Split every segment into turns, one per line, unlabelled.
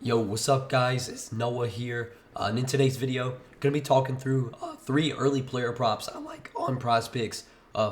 Yo, what's up, guys? It's Noah here. And in today's video, gonna be talking through three early player props I like on Prizepicks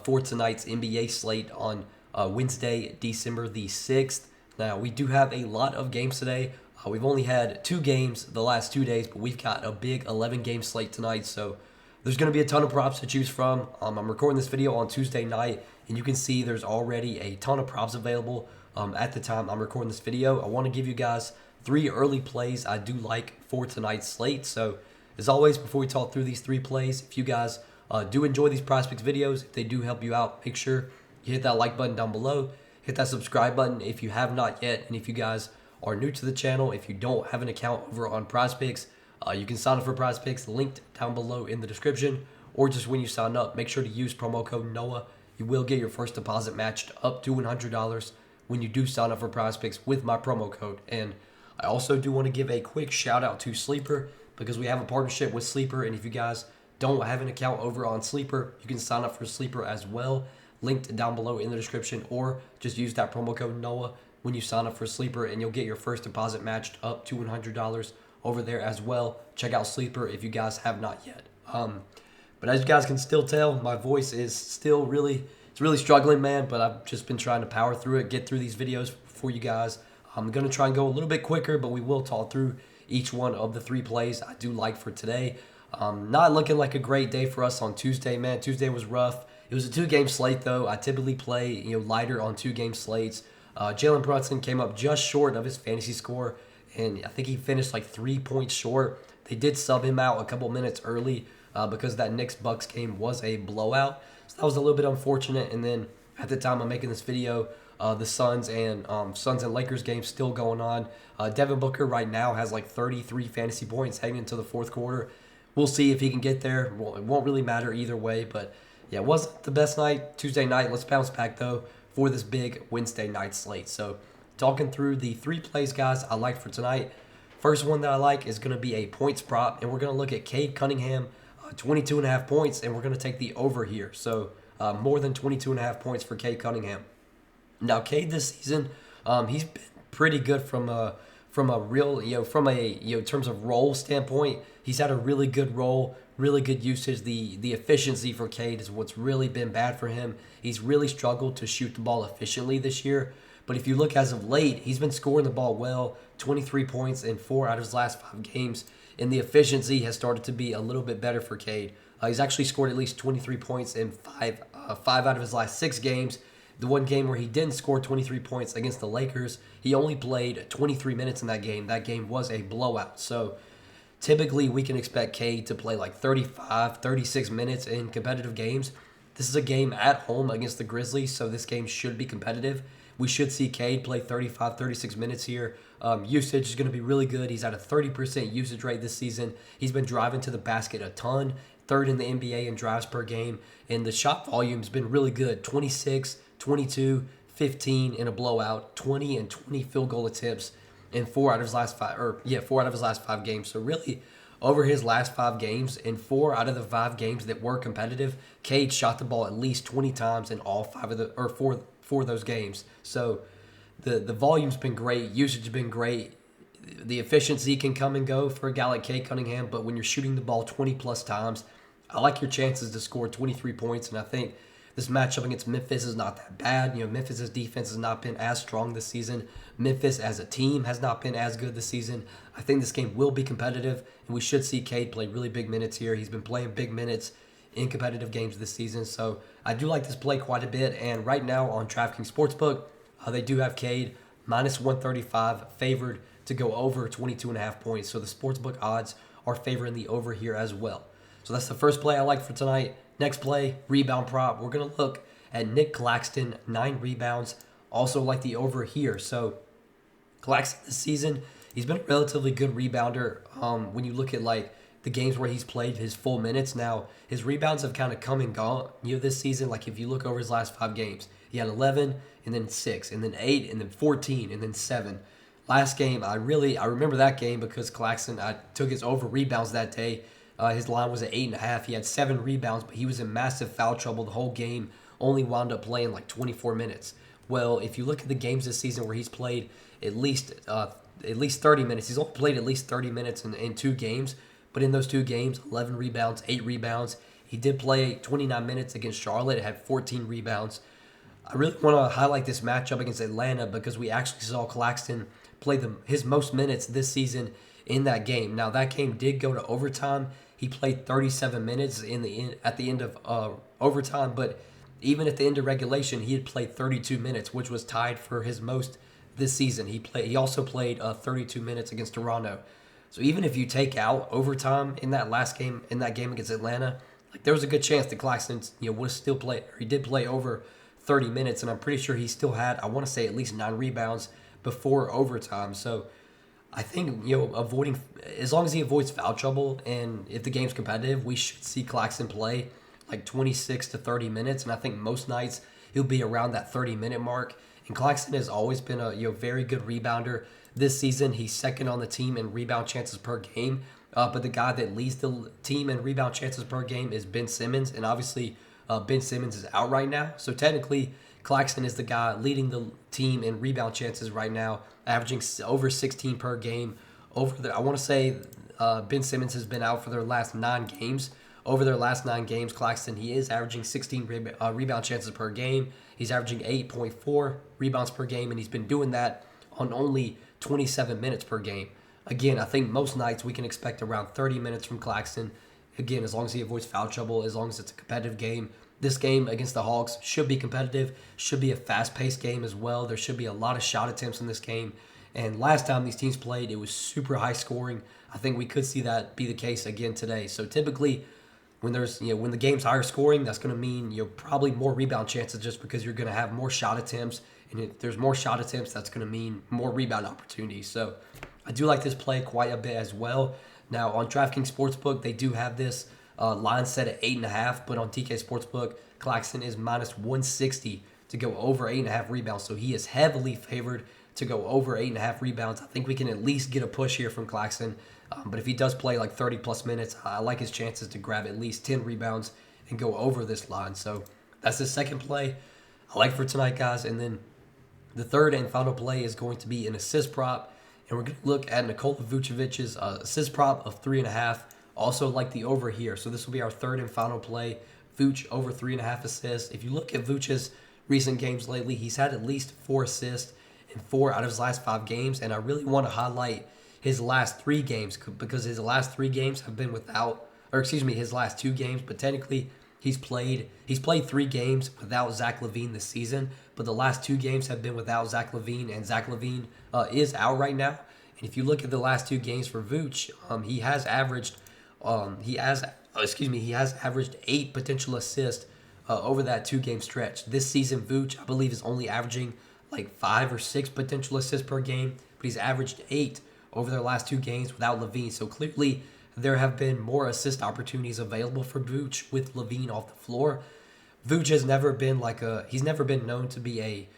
for tonight's NBA slate on Wednesday, December the 6th. Now, we do have a lot of games today. We've only had two games the last 2 days, but we've got a big 11-game slate tonight, so there's going to be a ton of props to choose from. I'm recording this video on Tuesday night, and you can see there's already a ton of props available at the time I'm recording this video. I want to give you guys three early plays I do like for tonight's slate. So, as always, before we talk through these three plays, if you guys do enjoy these Prizepicks videos, if they do help you out, make sure you hit that like button down below. Hit that subscribe button if you have not yet. And if you guys are new to the channel, if you don't have an account over on Prizepicks, you can sign up for Prizepicks, linked down below in the description. Or just when you sign up, make sure to use promo code NOAH. You will get your first deposit matched up to $100 when you do sign up for Prizepicks with my promo code. And I also do want to give a quick shout out to Sleeper because we have a partnership with Sleeper. And if you guys don't have an account over on Sleeper, you can sign up for Sleeper as well. Linked down below in the description, or just use that promo code NOAH when you sign up for Sleeper, and you'll get your first deposit matched up to $100 over there as well. Check out Sleeper if you guys have not yet. But as you guys can still tell, my voice is still really struggling, man. But I've just been trying to power through it, get through these videos for you guys. I'm gonna try and go a little bit quicker, but we will talk through each one of the three plays I do like for today. Not looking like a great day for us on Tuesday, man. Tuesday was rough. It was a two-game slate, though. I typically play, lighter on two-game slates. Jalen Brunson came up just short of his fantasy score, and I think he finished like 3 points short. They did sub him out a couple minutes early because that Knicks-Bucks game was a blowout. So that was a little bit unfortunate. And then at the time I'm making this video, the Suns and Lakers game still going on. Devin Booker right now has like 33 fantasy points heading into the fourth quarter. We'll see if he can get there. Well, it won't really matter either way, but yeah, it wasn't the best night Tuesday night. Let's bounce back, though, for this big Wednesday night slate. So, talking through the three plays, guys, I like for tonight. First one that I like is going to be a points prop, and we're going to look at Cade Cunningham, 22.5 points, and we're going to take the over here. So, more than 22.5 points for Cade Cunningham. Now, Cade this season, he's been pretty good from a real, terms of role standpoint. He's had a really good role, really good usage. The efficiency for Cade is what's really been bad for him. He's really struggled to shoot the ball efficiently this year. But if you look as of late, he's been scoring the ball well, 23 points in 4 out of his last 5 games. And the efficiency has started to be a little bit better for Cade. He's actually scored at least 23 points in 5 out of his last 6 games. The one game where he didn't score 23 points against the Lakers, he only played 23 minutes in that game. That game was a blowout. So typically we can expect Cade to play like 35, 36 minutes in competitive games. This is a game at home against the Grizzlies, so this game should be competitive. We should see Cade play 35, 36 minutes here. Usage is going to be really good. He's at a 30% usage rate this season. He's been driving to the basket a ton, third in the NBA in drives per game, and the shot volume's been really good, 26, 22, 15 in a blowout, 20 and 20 field goal attempts in 4 out of his last 5 games. So really, over his last 5 games, in 4 out of the 5 games that were competitive, Cade shot the ball at least 20 times in all 4 of those games. So the volume's been great, usage has been great. The efficiency can come and go for a guy like Cade Cunningham, but when you're shooting the ball 20 plus times, I like your chances to score 23 points, and I think this matchup against Memphis is not that bad. Memphis' defense has not been as strong this season. Memphis as a team has not been as good this season. I think this game will be competitive, and we should see Cade play really big minutes here. He's been playing big minutes in competitive games this season, so I do like this play quite a bit. And right now on DraftKings Sportsbook, they do have Cade minus 135 favored to go over 22.5 points. So the sportsbook odds are favoring the over here as well. So that's the first play I like for tonight. Next play, rebound prop. We're going to look at Nick Claxton, 9 rebounds. Also like the over here. So Claxton this season, he's been a relatively good rebounder. When you look at like the games where he's played his full minutes, now his rebounds have kind of come and gone. This season, like if you look over his last 5 games, he had 11 and then 6 and then 8 and then 14 and then 7. Last game, I remember that game because Claxton, I took his over rebounds that day. His line was at 8.5. He had 7 rebounds, but he was in massive foul trouble the whole game. Only wound up playing like 24 minutes. Well, if you look at the games this season where he's played at least at least 30 minutes. He's only played at least 30 minutes in 2 games, but in those 2 games, 11 rebounds, 8 rebounds. He did play 29 minutes against Charlotte, had 14 rebounds. I really want to highlight this matchup against Atlanta because we actually saw Claxton play his most minutes this season in that game. Now, that game did go to overtime. He played 37 minutes at the end of overtime, but even at the end of regulation, he had played 32 minutes, which was tied for his most this season. He also played 32 minutes against Toronto. So even if you take out overtime in that game against Atlanta, like there was a good chance that Claxton would still play, or he did play over 30 minutes, and I'm pretty sure he still had, I want to say, at least 9 rebounds before overtime. So I think, avoiding, as long as he avoids foul trouble and if the game's competitive, we should see Claxton play like 26 to 30 minutes. And I think most nights he'll be around that 30-minute mark. And Claxton has always been a very good rebounder. This season, he's second on the team in rebound chances per game. But the guy that leads the team in rebound chances per game is Ben Simmons. And obviously, Ben Simmons is out right now. So technically, Claxton is the guy leading the team in rebound chances right now, averaging over 16 per game. I want to say Ben Simmons has been out for their last 9 games. Over their last 9 games, Claxton, he is averaging 16 rebound chances per game. He's averaging 8.4 rebounds per game, and he's been doing that on only 27 minutes per game. Again, I think most nights we can expect around 30 minutes from Claxton. Again, as long as he avoids foul trouble, as long as it's a competitive game. This game against the Hawks should be competitive, should be a fast-paced game as well. There should be a lot of shot attempts in this game. And last time these teams played, it was super high scoring. I think we could see that be the case again today. So typically, when the game's higher scoring, that's going to mean probably more rebound chances just because you're going to have more shot attempts. And if there's more shot attempts, that's going to mean more rebound opportunities. So I do like this play quite a bit as well. Now, on DraftKings Sportsbook, they do have this line set at 8.5, but on TK Sportsbook, Claxton is minus 160 to go over 8.5 rebounds. So he is heavily favored to go over 8.5 rebounds. I think we can at least get a push here from Claxton. But if he does play like 30-plus minutes, I like his chances to grab at least 10 rebounds and go over this line. So that's the second play I like for tonight, guys. And then the third and final play is going to be an assist prop. And we're going to look at Nikola Vucevic's assist prop of 3.5. Also like the over here. So this will be our third and final play. Vuce over 3.5 assists. If you look at Vuce's recent games lately, he's had at least 4 assists in 4 out of his last 5 games. And I really want to highlight his last 3 games because his last 3 games have been his last 2 games, but technically he's played 3 games without Zach LaVine this season, but the last 2 games have been without Zach LaVine, and Zach LaVine is out right now. And if you look at the last 2 games for Vuce, he has averaged 8 potential assists over that 2-game stretch. This season, Vuce, I believe, is only averaging like 5 or 6 potential assists per game, but he's averaged 8 over their last 2 games without LaVine. So clearly there have been more assist opportunities available for Vuce with LaVine off the floor. Vuce has never been he's never been known to be a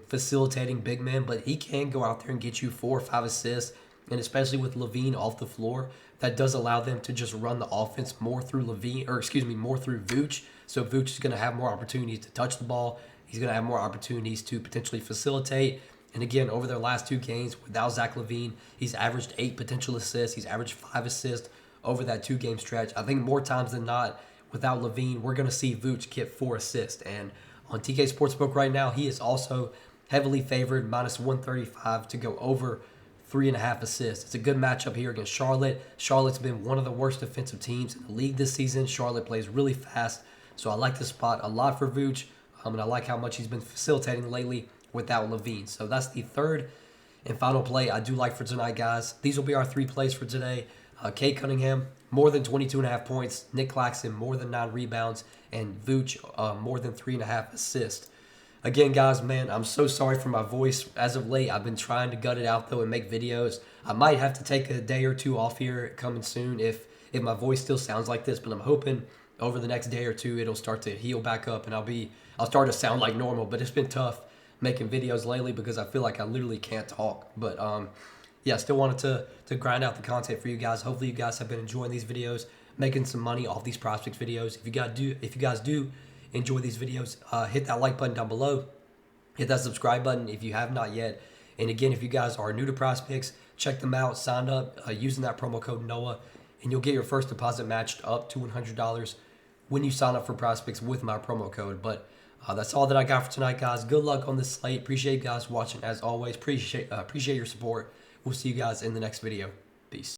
facilitating big man, but he can go out there and get you 4 or 5 assists. And especially with LaVine off the floor, that does allow them to just run the offense more through more through Vuce. So Vuce is going to have more opportunities to touch the ball. He's going to have more opportunities to potentially facilitate. And again, over their last 2 games without Zach LaVine, he's averaged 8 potential assists. He's averaged 5 assists over that 2-game stretch. I think more times than not, without LaVine, we're going to see Vuce get 4 assists. And on TK Sportsbook right now, he is also heavily favored, minus 135 to go over 3.5 assists. It's a good matchup here against Charlotte. Charlotte's been one of the worst defensive teams in the league this season. Charlotte plays really fast. So I like this spot a lot for Vuce. And I like how much he's been facilitating lately without LaVine. So that's the third and final play I do like for tonight, guys. These will be our 3 plays for today. Kate Cunningham, more than 22.5 points. Nick Claxton, more than 9 rebounds. And Vuce, more than 3.5 assists. Again, guys, man, I'm so sorry for my voice. As of late, I've been trying to gut it out, though, and make videos. I might have to take a day or 2 off here coming soon if my voice still sounds like this. But I'm hoping over the next day or 2, it'll start to heal back up, and I'll start to sound like normal. But it's been tough making videos lately because I feel like I literally can't talk. But yeah, still wanted to grind out the content for you guys. Hopefully you guys have been enjoying these videos, making some money off these Prizepicks videos. If you guys do enjoy these videos, hit that like button down below. Hit that subscribe button if you have not yet. And again, if you guys are new to Prizepicks, check them out, sign up using that promo code Noah, and you'll get your first deposit matched up to $100 when you sign up for Prizepicks with my promo code. But that's all that I got for tonight, guys. Good luck on this slate. Appreciate you guys watching as always. Appreciate your support. We'll see you guys in the next video. Peace.